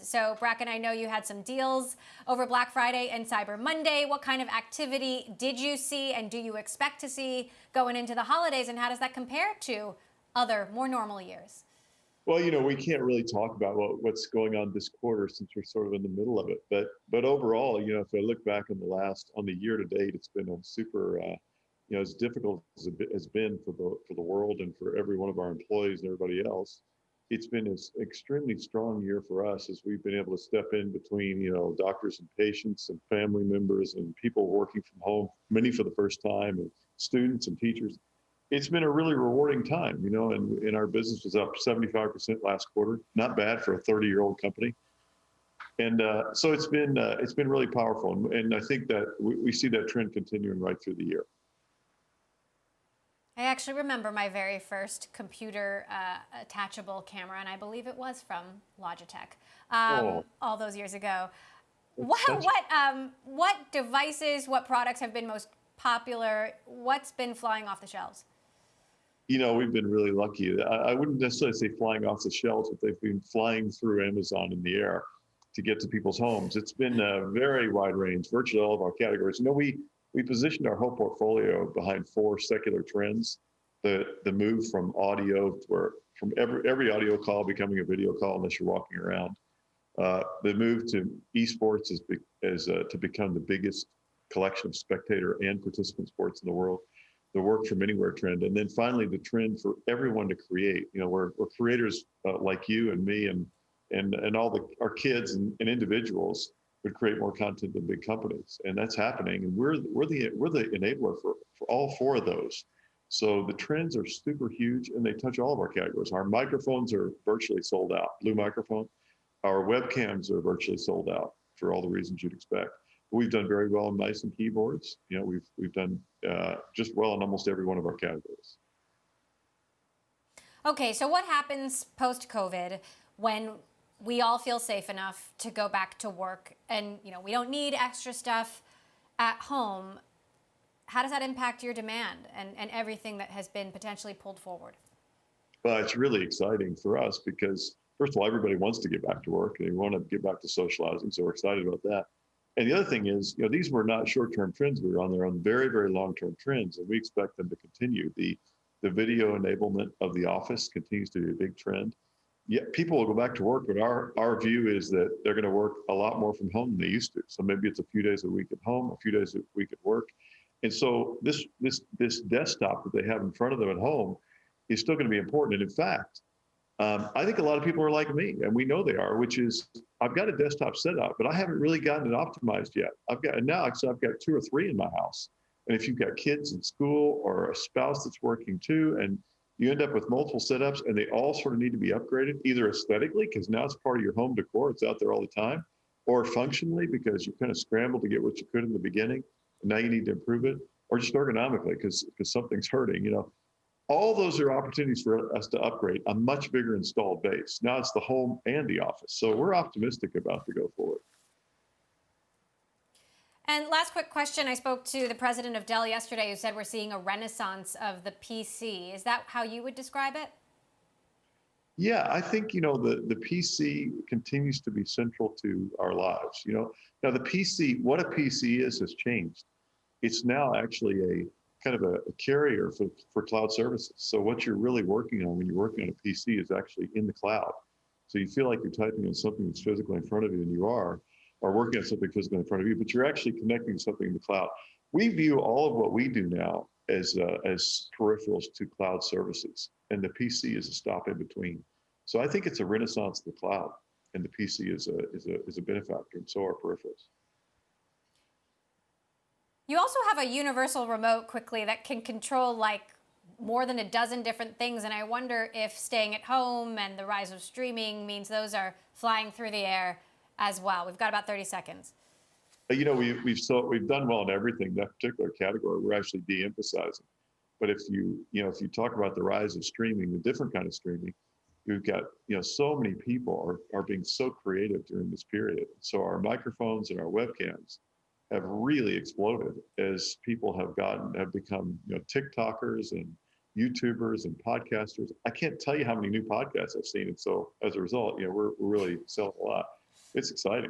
So Bracken, I know you had some deals over Black Friday and Cyber Monday. What kind of activity did you see and do you expect to see going into the holidays, and how does that compare to other more normal years? Well, we can't really talk about what's going on this quarter since we're sort of in the middle of it. But overall, if I look back on the year to date, it's been a super, as difficult as it has been for the world and for every one of our employees and everybody else. It's been an extremely strong year for us as we've been able to step in between, doctors and patients and family members and people working from home, many for the first time, and students and teachers. It's been a really rewarding time, and our business was up 75% last quarter. Not bad for a 30-year-old company. And so it's been really powerful. And I think that we see that trend continuing right through the year. I actually remember my very first computer attachable camera, and I believe it was from Logitech all those years ago. What devices, what products have been most popular? What's been flying off the shelves? We've been really lucky. I wouldn't necessarily say flying off the shelves, but they've been flying through Amazon in the air to get to people's homes. It's been a very wide range, virtually all of our categories. We positioned our whole portfolio behind 4 secular trends. The move from audio, from every audio call becoming a video call unless you're walking around. The move to esports to become the biggest collection of spectator and participant sports in the world. The work from anywhere trend, and then finally the trend for everyone to create. We're creators like you and me and all our kids and individuals would create more content than big companies, and that's happening. And we're the enabler for all 4 of those. So the trends are super huge, and they touch all of our categories. Our microphones are virtually sold out. Blue microphone. Our webcams are virtually sold out for all the reasons you'd expect. We've done very well in mice and keyboards. We've done just well in almost every one of our categories. Okay, so what happens post-COVID when we all feel safe enough to go back to work and we don't need extra stuff at home? How does that impact your demand and everything that has been potentially pulled forward? Well, it's really exciting for us because, first of all, everybody wants to get back to work. They want to get back to socializing, so we're excited about that. And the other thing is, these were not short-term trends we were on. They're on very, very long-term trends, and we expect them to continue. The video enablement of the office continues to be a big trend. Yeah, people will go back to work, but our view is that they're going to work a lot more from home than they used to. So maybe it's a few days a week at home, a few days a week at work. And so this desktop that they have in front of them at home is still going to be important. And in fact, I think a lot of people are like me, and we know they are, which is I've got a desktop set up, but I haven't really gotten it optimized yet. I've got 2 or 3 in my house. And if you've got kids in school or a spouse that's working too, and you end up with multiple setups and they all sort of need to be upgraded, either aesthetically, because now it's part of your home decor, it's out there all the time, or functionally, because you kind of scrambled to get what you could in the beginning, and now you need to improve it, or just ergonomically, because something's hurting, All those are opportunities for us to upgrade a much bigger installed base. Now it's the home and the office. So we're optimistic about the go forward. And last quick question. I spoke to the president of Dell yesterday who said we're seeing a renaissance of the PC. Is that how you would describe it? Yeah, I think, the PC continues to be central to our lives. Now the PC, what a PC has changed. It's now actually a kind of a carrier for cloud services. So what you're really working on when you're working on a PC is actually in the cloud. So you feel like you're typing on something that's physically in front of you, and you are, or working on something physically in front of you, but you're actually connecting to something in the cloud. We view all of what we do now as peripherals to cloud services, and the PC is a stop in between. So I think it's a renaissance of the cloud, and the PC is a benefactor, and so are peripherals. You also have a universal remote quickly that can control like more than a dozen different things. And I wonder if staying at home and the rise of streaming means those are flying through the air as well. We've got about 30 seconds. We've done well in everything. That particular category, we're actually de-emphasizing. But if you talk about the rise of streaming, the different kind of streaming, you've got, so many people are being so creative during this period. So our microphones and our webcams have really exploded as people have become, TikTokers and YouTubers and podcasters. I can't tell you how many new podcasts I've seen. And so as a result, we're really selling a lot. It's exciting.